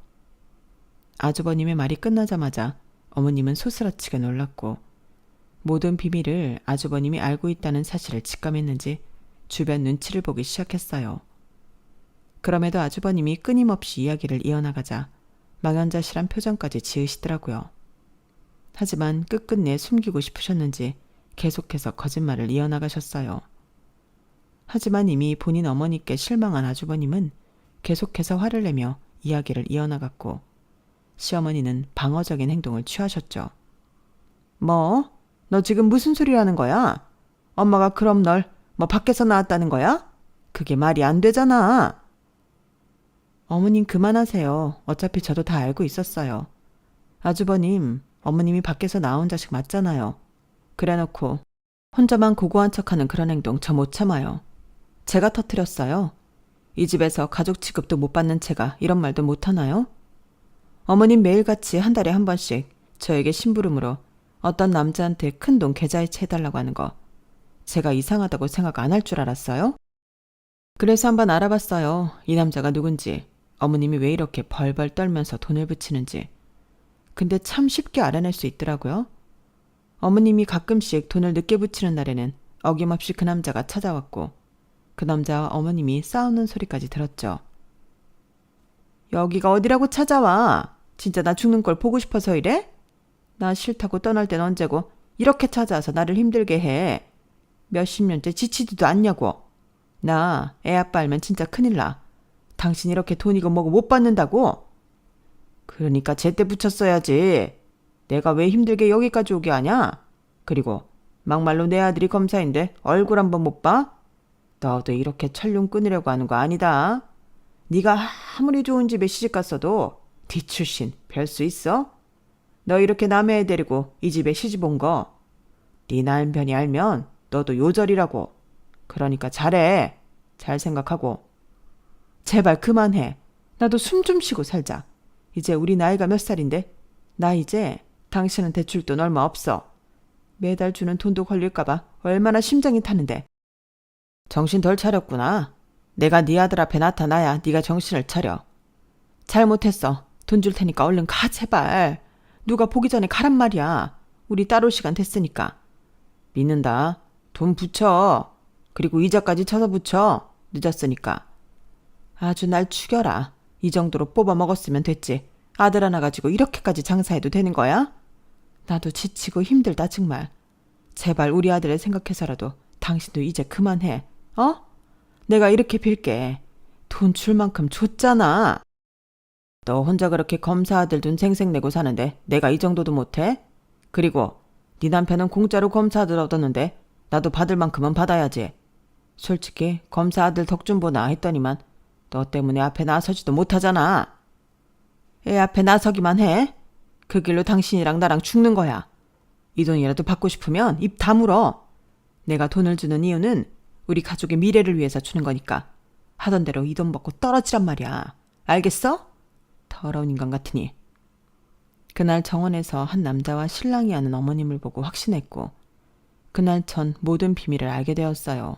Speaker 1: 아주버님의 말이 끝나자마자 어머님은 소스라치게 놀랐고 모든 비밀을 아주버님이 알고 있다는 사실을 직감했는지 주변 눈치를 보기 시작했어요. 그럼에도 아주버님이 끊임없이 이야기를 이어나가자 망연자실한 표정까지 지으시더라고요. 하지만 끝끝내 숨기고 싶으셨는지 계속해서 거짓말을 이어나가셨어요. 하지만 이미 본인 어머니께 실망한 아주버님은 계속해서 화를 내며 이야기를 이어나갔고 시어머니는 방어적인 행동을 취하셨죠. 뭐? 너 지금 무슨 소리를 하는 거야? 엄마가 그럼 널 밖에서 나왔다는 거야? 그게 말이 안 되잖아. 어머님 그만하세요. 어차피 저도 다 알고 있었어요. 아주버님, 어머님이 밖에서 나온 자식 맞잖아요. 그래놓고 혼자만 고고한 척하는 그런 행동 저 못 참아요. 제가 터뜨렸어요. 이 집에서 가족 취급도 못 받는 제가 이런 말도 못하나요? 어머님 매일같이 한 달에 한 번씩 저에게 심부름으로 어떤 남자한테 큰돈 계좌이체 해달라고 하는 거 제가 이상하다고 생각 안 할 줄 알았어요? 그래서 한번 알아봤어요. 이 남자가 누군지, 어머님이 왜 이렇게 벌벌 떨면서 돈을 붙이는지. 근데 참 쉽게 알아낼 수 있더라고요. 어머님이 가끔씩 돈을 늦게 붙이는 날에는 어김없이 그 남자가 찾아왔고 그 남자와 어머님이 싸우는 소리까지 들었죠. 여기가 어디라고 찾아와? 진짜 나 죽는 걸 보고 싶어서 이래? 나 싫다고 떠날 땐 언제고 이렇게 찾아와서 나를 힘들게 해. 몇십 년째 지치지도 않냐고. 나 애 아빠 알면 진짜 큰일 나. 당신 이렇게 돈이고 뭐고 못 받는다고? 그러니까 제때 붙였어야지. 내가 왜 힘들게 여기까지 오게 하냐? 그리고 막말로 내 아들이 검사인데 얼굴 한번 못 봐? 너도 이렇게 철룡 끊으려고 하는 거 아니다. 네가 아무리 좋은 집에 시집갔어도 네 출신 별 수 있어? 너 이렇게 남의 애 데리고 이 집에 시집 온 거 네 남편이 알면 너도 요절이라고. 그러니까 잘해. 잘 생각하고. 제발 그만해. 나도 숨 좀 쉬고 살자. 이제 우리 나이가 몇 살인데? 나 이제 당신한테 줄 돈 얼마 없어. 매달 주는 돈도 걸릴까봐 얼마나 심장이 타는데. 정신 덜 차렸구나. 내가 네 아들 앞에 나타나야 네가 정신을 차려. 잘못했어. 돈 줄 테니까 얼른 가 제발. 누가 보기 전에 가란 말이야. 우리 따로 시간 됐으니까. 믿는다. 돈 붙여. 그리고 이자까지 쳐서 붙여. 늦었으니까. 아주 날 죽여라. 이 정도로 뽑아 먹었으면 됐지. 아들 하나 가지고 이렇게까지 장사해도 되는 거야? 나도 지치고 힘들다 정말. 제발 우리 아들을 생각해서라도 당신도 이제 그만해. 어? 내가 이렇게 빌게. 돈 줄 만큼 줬잖아. 너 혼자 그렇게 검사 아들 돈 생색내고 사는데 내가 이 정도도 못해? 그리고 네 남편은 공짜로 검사 아들 얻었는데 나도 받을 만큼은 받아야지. 솔직히 검사 아들 덕 좀 보나 했더니만 너 때문에 앞에 나서지도 못하잖아. 애 앞에 나서기만 해. 그 길로 당신이랑 나랑 죽는 거야. 이 돈이라도 받고 싶으면 입 다물어. 내가 돈을 주는 이유는 우리 가족의 미래를 위해서 주는 거니까. 하던 대로 이 돈 받고 떨어지란 말이야. 알겠어? 더러운 인간 같으니. 그날 정원에서 한 남자와 신랑이 하는 어머님을 보고 확신했고 그날 전 모든 비밀을 알게 되었어요.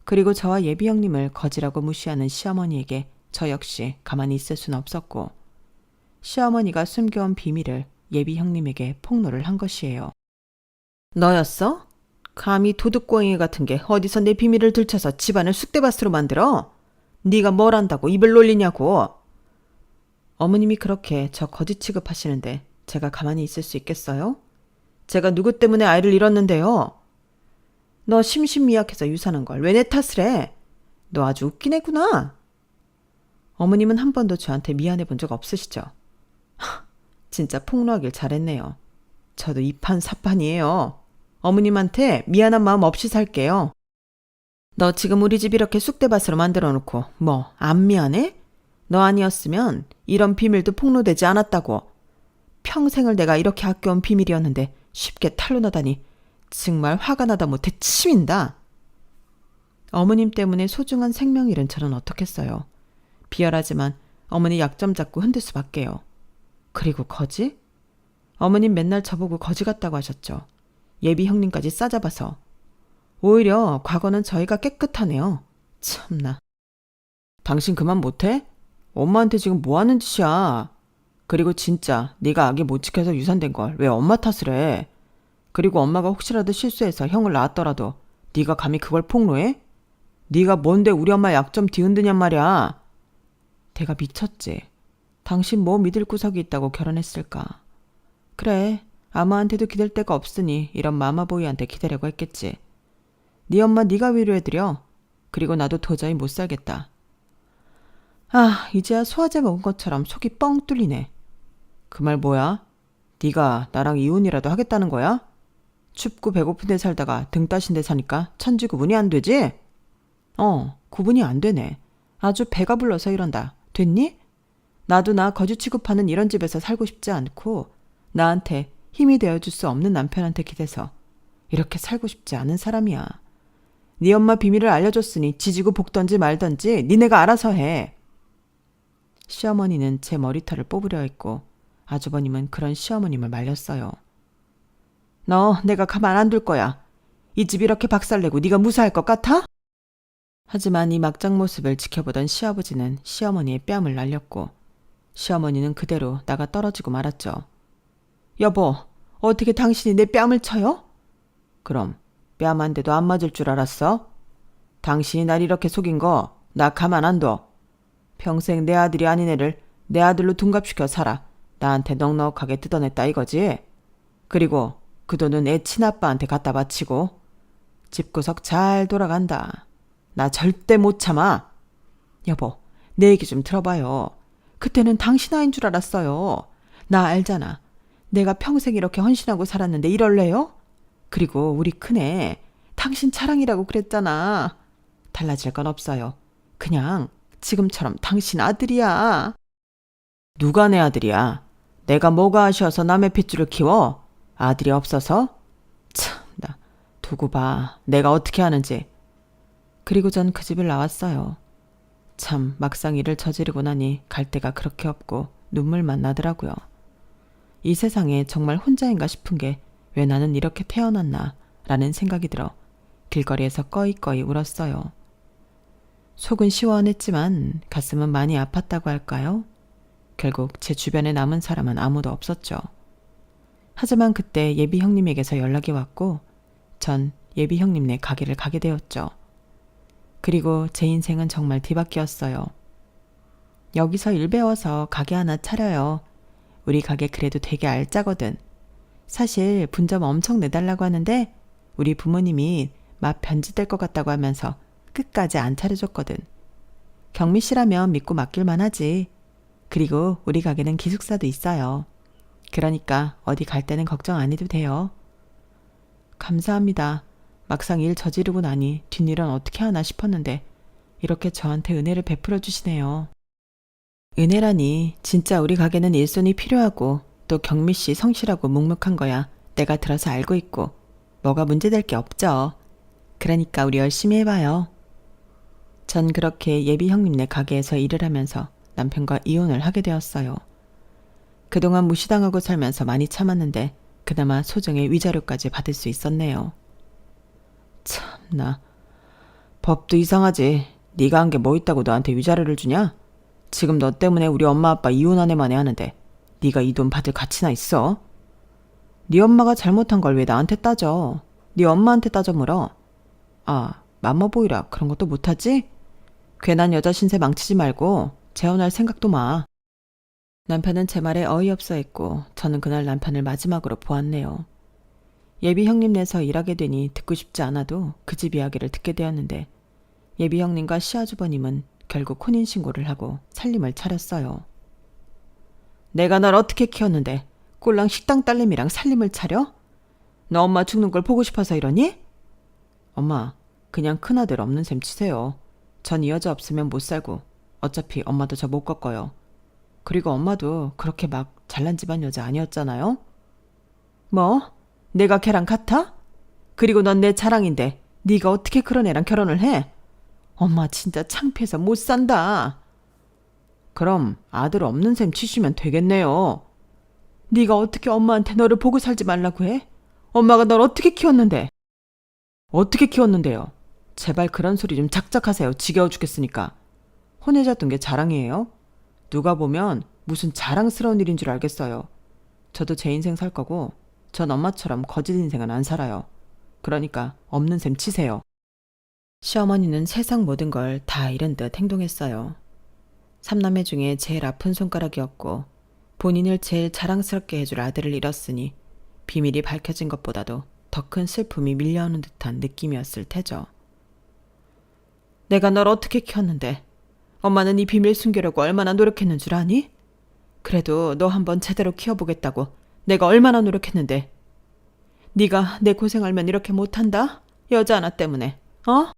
Speaker 1: 그리고 저와 예비 형님을 거지라고 무시하는 시어머니에게 저 역시 가만히 있을 수는 없었고 시어머니가 숨겨온 비밀을 예비 형님에게 폭로를 한 것이에요. 너였어? 감히 도둑광이 같은 게 어디서 내 비밀을 들춰서 집안을 쑥대밭으로 만들어? 네가 뭘 안다고 입을 놀리냐고. 어머님이 그렇게 저 거지 취급하시는데 제가 가만히 있을 수 있겠어요? 제가 누구 때문에 아이를 잃었는데요? 너 심신미약해서 유산한 걸 왜 내 탓을 해? 너 아주 웃긴 애구나. 어머님은 한 번도 저한테 미안해 본 적 없으시죠? 진짜 폭로하길 잘했네요. 저도 이판사판이에요. 어머님한테 미안한 마음 없이 살게요. 너 지금 우리 집 이렇게 쑥대밭으로 만들어 놓고 뭐 안 미안해? 너 아니었으면 이런 비밀도 폭로되지 않았다고. 평생을 내가 이렇게 아껴온 비밀이었는데 쉽게 탄로나다니 정말 화가 나다 못해 치민다. 어머님 때문에 소중한 생명 잃은 저는 어떻겠어요. 비열하지만 어머니 약점 잡고 흔들 수밖에요. 그리고 거지? 어머님 맨날 저보고 거지 같다고 하셨죠. 예비 형님까지 싸잡아서. 오히려 과거는 저희가 깨끗하네요. 참나. 당신 그만 못해? 엄마한테 지금 뭐 하는 짓이야. 그리고 진짜 네가 아기 못 지켜서 유산된 걸 왜 엄마 탓을 해. 그리고 엄마가 혹시라도 실수해서 형을 낳았더라도 네가 감히 그걸 폭로해? 네가 뭔데 우리 엄마 약점 뒤흔드냔 말이야. 내가 미쳤지. 당신 뭐 믿을 구석이 있다고 결혼했을까. 그래, 아마한테도 기댈 데가 없으니 이런 마마보이한테 기대려고 했겠지. 네 엄마 네가 위로해드려. 그리고 나도 도저히 못 살겠다. 아, 이제야 소화제 먹은 것처럼 속이 뻥 뚫리네. 그 말 뭐야? 네가 나랑 이혼이라도 하겠다는 거야? 춥고 배고픈 데 살다가 등 따신 데 사니까 천지 구분이 안 되지? 구분이 안 되네. 아주 배가 불러서 이런다. 됐니? 나도 나 거지 취급하는 이런 집에서 살고 싶지 않고 나한테 힘이 되어줄 수 없는 남편한테 기대서 이렇게 살고 싶지 않은 사람이야. 네 엄마 비밀을 알려줬으니 지지고 볶던지 말던지 니네가 알아서 해. 시어머니는 제 머리털을 뽑으려 했고 아주버님은 그런 시어머님을 말렸어요. 너 내가 가만 안 둘 거야. 이 집 이렇게 박살내고 네가 무사할 것 같아? 하지만 이 막장 모습을 지켜보던 시아버지는 시어머니의 뺨을 날렸고 시어머니는 그대로 나가 떨어지고 말았죠. 여보, 어떻게 당신이 내 뺨을 쳐요? 그럼 뺨 한 대도 안 맞을 줄 알았어? 당신이 날 이렇게 속인 거 나 가만 안 둬. 평생 내 아들이 아닌 애를 내 아들로 둔갑시켜 살아 나한테 넉넉하게 뜯어냈다 이거지? 그리고 그 돈은 애 친아빠한테 갖다 바치고 집구석 잘 돌아간다. 나 절대 못 참아. 여보, 내 얘기 좀 들어봐요. 그때는 당신 아인 줄 알았어요. 나 알잖아. 내가 평생 이렇게 헌신하고 살았는데 이럴래요? 그리고 우리 큰애 당신 자랑이라고 그랬잖아. 달라질 건 없어요. 그냥 지금처럼 당신 아들이야. 누가 내 아들이야? 내가 뭐가 아쉬워서 남의 핏줄을 키워? 아들이 없어서? 참나, 두고 봐. 내가 어떻게 하는지. 그리고 전 그 집을 나왔어요. 참 막상 일을 저지르고 나니 갈 데가 그렇게 없고 눈물만 나더라고요. 이 세상에 정말 혼자인가 싶은 게 왜 나는 이렇게 태어났나 라는 생각이 들어 길거리에서 꺼이꺼이 울었어요. 속은 시원했지만 가슴은 많이 아팠다고 할까요? 결국 제 주변에 남은 사람은 아무도 없었죠. 하지만 그때 예비 형님에게서 연락이 왔고 전 예비 형님네 가게를 가게 되었죠. 그리고 제 인생은 정말 뒤바뀌었어요. 여기서 일 배워서 가게 하나 차려요. 우리 가게 그래도 되게 알짜거든. 사실 분점 엄청 내달라고 하는데 우리 부모님이 맛 변질될 것 같다고 하면서 끝까지 안 차려줬거든. 경미 씨라면 믿고 맡길만 하지. 그리고 우리 가게는 기숙사도 있어요. 그러니까 어디 갈 때는 걱정 안 해도 돼요. 감사합니다. 막상 일 저지르고 나니 뒷일은 어떻게 하나 싶었는데 이렇게 저한테 은혜를 베풀어 주시네요. 은혜라니 진짜 우리 가게는 일손이 필요하고 또 경미 씨 성실하고 묵묵한 거야 내가 들어서 알고 있고 뭐가 문제될 게 없죠. 그러니까 우리 열심히 해봐요. 전 그렇게 예비 형님네 가게에서 일을 하면서 남편과 이혼을 하게 되었어요. 그동안 무시당하고 살면서 많이 참았는데 그나마 소정의 위자료까지 받을 수 있었네요. 참나, 법도 이상하지. 네가 한 게 뭐 있다고 너한테 위자료를 주냐? 지금 너 때문에 우리 엄마 아빠 이혼한 애만에 하는데 네가 이 돈 받을 가치나 있어? 네 엄마가 잘못한 걸 왜 나한테 따져? 네 엄마한테 따져 물어. 아, 맘마보이라 그런 것도 못하지? 괜한 여자 신세 망치지 말고 재혼할 생각도 마. 남편은 제 말에 어이없어 했고 저는 그날 남편을 마지막으로 보았네요. 예비 형님네서 일하게 되니 듣고 싶지 않아도 그 집 이야기를 듣게 되었는데 예비 형님과 시아주버님은 결국 혼인신고를 하고 살림을 차렸어요. 내가 널 어떻게 키웠는데 꼴랑 식당 딸내미랑 살림을 차려? 너 엄마 죽는 걸 보고 싶어서 이러니? 엄마, 그냥 큰아들 없는 셈 치세요. 전 이 여자 없으면 못 살고 어차피 엄마도 저 못 꺾어요. 그리고 엄마도 그렇게 막 잘난 집안 여자 아니었잖아요? 뭐? 내가 걔랑 같아? 그리고 넌 내 자랑인데 네가 어떻게 그런 애랑 결혼을 해? 엄마 진짜 창피해서 못 산다. 그럼 아들 없는 셈 치시면 되겠네요. 네가 어떻게 엄마한테 너를 보고 살지 말라고 해? 엄마가 널 어떻게 키웠는데? 어떻게 키웠는데요? 제발 그런 소리 좀 작작하세요. 지겨워 죽겠으니까. 혼외자 둔 게 자랑이에요? 누가 보면 무슨 자랑스러운 일인 줄 알겠어요. 저도 제 인생 살 거고 전 엄마처럼 거짓 인생은 안 살아요. 그러니까 없는 셈 치세요. 시어머니는 세상 모든 걸 다 잃은 듯 행동했어요. 삼남매 중에 제일 아픈 손가락이었고 본인을 제일 자랑스럽게 해줄 아들을 잃었으니 비밀이 밝혀진 것보다도 더 큰 슬픔이 밀려오는 듯한 느낌이었을 테죠. 내가 널 어떻게 키웠는데 엄마는 이 비밀 숨기려고 얼마나 노력했는 줄 아니? 그래도 너 한번 제대로 키워보겠다고 내가 얼마나 노력했는데. 네가 내 고생 알면 이렇게 못한다? 여자 하나 때문에, 어?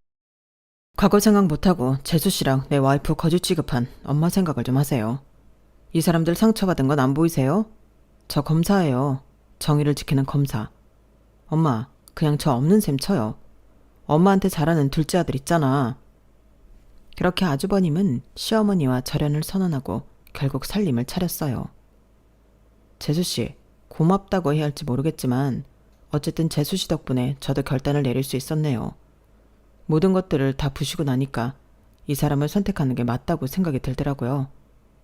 Speaker 1: 과거 생각 못하고 재수 씨랑 내 와이프 거지 취급한 엄마 생각을 좀 하세요. 이 사람들 상처받은 건 안 보이세요? 저 검사예요. 정의를 지키는 검사. 엄마, 그냥 저 없는 셈 쳐요. 엄마한테 잘하는 둘째 아들 있잖아. 그렇게 아주버님은 시어머니와 절연을 선언하고 결국 살림을 차렸어요. 재수씨, 고맙다고 해야 할지 모르겠지만 어쨌든 재수씨 덕분에 저도 결단을 내릴 수 있었네요. 모든 것들을 다 부시고 나니까 이 사람을 선택하는 게 맞다고 생각이 들더라고요.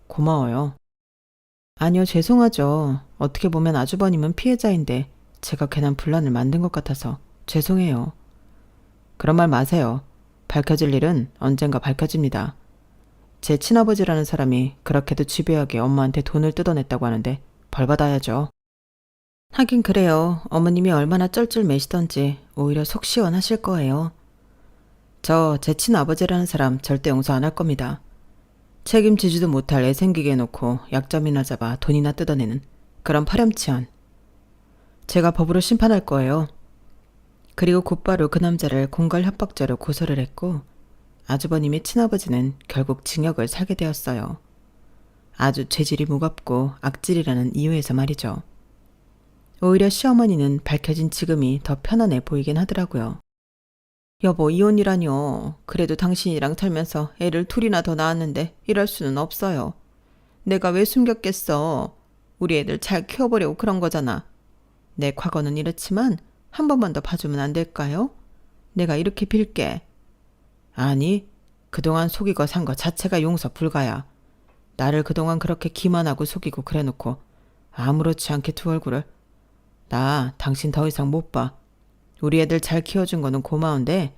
Speaker 1: 고마워요. 아니요, 죄송하죠. 어떻게 보면 아주버님은 피해자인데 제가 괜한 분란을 만든 것 같아서 죄송해요. 그런 말 마세요. 밝혀질 일은 언젠가 밝혀집니다. 제 친아버지라는 사람이 그렇게도 집요하게 엄마한테 돈을 뜯어냈다고 하는데 벌 받아야죠. 하긴 그래요. 어머님이 얼마나 쩔쩔매시던지 오히려 속 시원하실 거예요. 저 제 친아버지라는 사람 절대 용서 안 할 겁니다. 책임지지도 못할 애 생기게 해놓고 약점이나 잡아 돈이나 뜯어내는 그런 파렴치한. 제가 법으로 심판할 거예요. 그리고 곧바로 그 남자를 공갈 협박죄로 고소를 했고 아주버님의 친아버지는 결국 징역을 살게 되었어요. 아주 죄질이 무겁고 악질이라는 이유에서 말이죠. 오히려 시어머니는 밝혀진 지금이 더 편안해 보이긴 하더라고요. 여보, 이혼이라뇨. 그래도 당신이랑 살면서 애를 둘이나 더 낳았는데 이럴 수는 없어요. 내가 왜 숨겼겠어. 우리 애들 잘 키워보려고 그런 거잖아. 내 과거는 이렇지만 한 번만 더 봐주면 안 될까요? 내가 이렇게 빌게. 아니, 그동안 속이고 산 거 자체가 용서 불가야. 나를 그동안 그렇게 기만하고 속이고 그래놓고 아무렇지 않게 두 얼굴을. 나 당신 더 이상 못 봐. 우리 애들 잘 키워준 거는 고마운데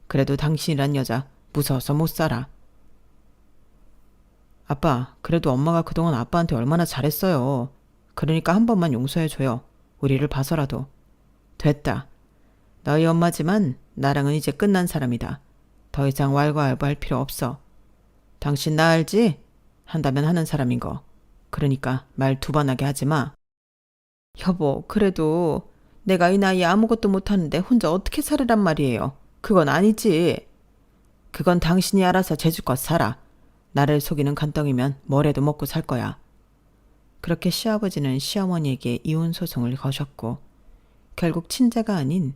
Speaker 1: 그래도 당신이란 여자 무서워서 못 살아. 아빠, 그래도 엄마가 그동안 아빠한테 얼마나 잘했어요. 그러니까 한 번만 용서해줘요. 우리를 봐서라도. 됐다. 너희 엄마지만 나랑은 이제 끝난 사람이다. 더 이상 왈가왈부할 필요 없어. 당신 나 알지? 한다면 하는 사람인 거. 그러니까 말 두 번 하게 하지 마. 여보, 그래도 내가 이 나이에 아무것도 못하는데 혼자 어떻게 살으란 말이에요. 그건 아니지. 그건 당신이 알아서 제주껏 살아. 나를 속이는 간덩이면 뭐래도 먹고 살 거야. 그렇게 시아버지는 시어머니에게 이혼 소송을 거셨고 결국 친자가 아닌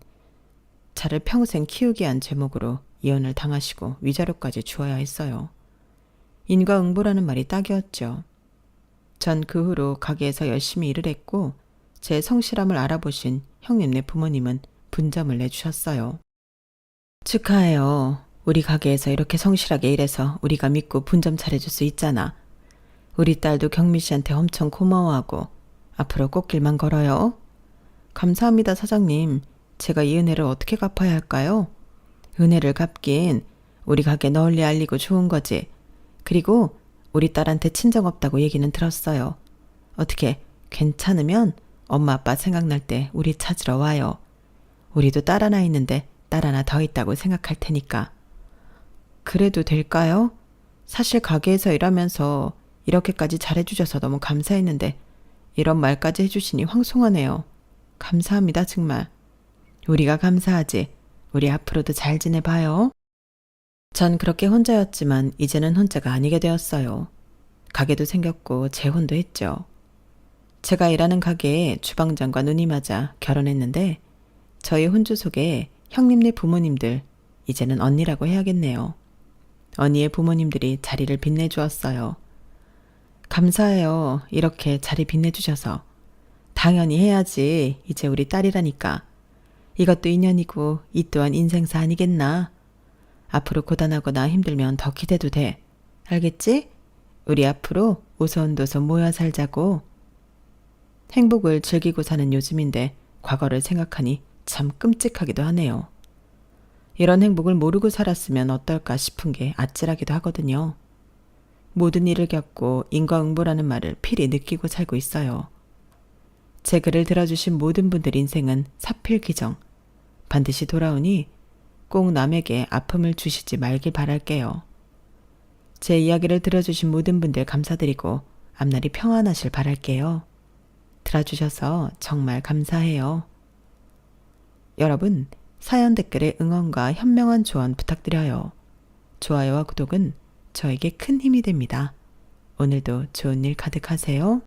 Speaker 1: 자를 평생 키우게 한 제목으로 이혼을 당하시고 위자료까지 주어야 했어요. 인과응보라는 말이 딱이었죠. 전 그 후로 가게에서 열심히 일을 했고 제 성실함을 알아보신 형님네 부모님은 분점을 내주셨어요. 축하해요. 우리 가게에서 이렇게 성실하게 일해서 우리가 믿고 분점 차려줄 수 있잖아. 우리 딸도 경미 씨한테 엄청 고마워하고 앞으로 꽃길만 걸어요. 감사합니다, 사장님. 제가 이 은혜를 어떻게 갚아야 할까요? 은혜를 갚긴 우리 가게 널리 알리고 좋은 거지. 그리고 우리 딸한테 친정 없다고 얘기는 들었어요. 어떻게 괜찮으면 엄마 아빠 생각날 때 우리 찾으러 와요. 우리도 딸 하나 있는데 딸 하나 더 있다고 생각할 테니까. 그래도 될까요? 사실 가게에서 일하면서 이렇게까지 잘해주셔서 너무 감사했는데 이런 말까지 해주시니 황송하네요. 감사합니다, 정말. 우리가 감사하지. 우리 앞으로도 잘 지내봐요. 전 그렇게 혼자였지만 이제는 혼자가 아니게 되었어요. 가게도 생겼고 재혼도 했죠. 제가 일하는 가게에 주방장과 눈이 맞아 결혼했는데 저희 혼주 속에 형님네 부모님들, 이제는 언니라고 해야겠네요. 언니의 부모님들이 자리를 빛내주었어요. 감사해요. 이렇게 자리 빛내주셔서. 당연히 해야지. 이제 우리 딸이라니까. 이것도 인연이고 이 또한 인생사 아니겠나. 앞으로 고단하거나 힘들면 더 기대도 돼. 알겠지? 우리 앞으로 오손도손 모여 살자고. 행복을 즐기고 사는 요즘인데 과거를 생각하니 참 끔찍하기도 하네요. 이런 행복을 모르고 살았으면 어떨까 싶은 게 아찔하기도 하거든요. 모든 일을 겪고 인과응보라는 말을 필히 느끼고 살고 있어요. 제 글을 들어주신 모든 분들 인생은 사필귀정. 반드시 돌아오니 꼭 남에게 아픔을 주시지 말길 바랄게요. 제 이야기를 들어주신 모든 분들 감사드리고 앞날이 평안하실 바랄게요. 들어주셔서 정말 감사해요. 여러분, 사연 댓글에 응원과 현명한 조언 부탁드려요. 좋아요와 구독은 저에게 큰 힘이 됩니다. 오늘도 좋은 일 가득하세요.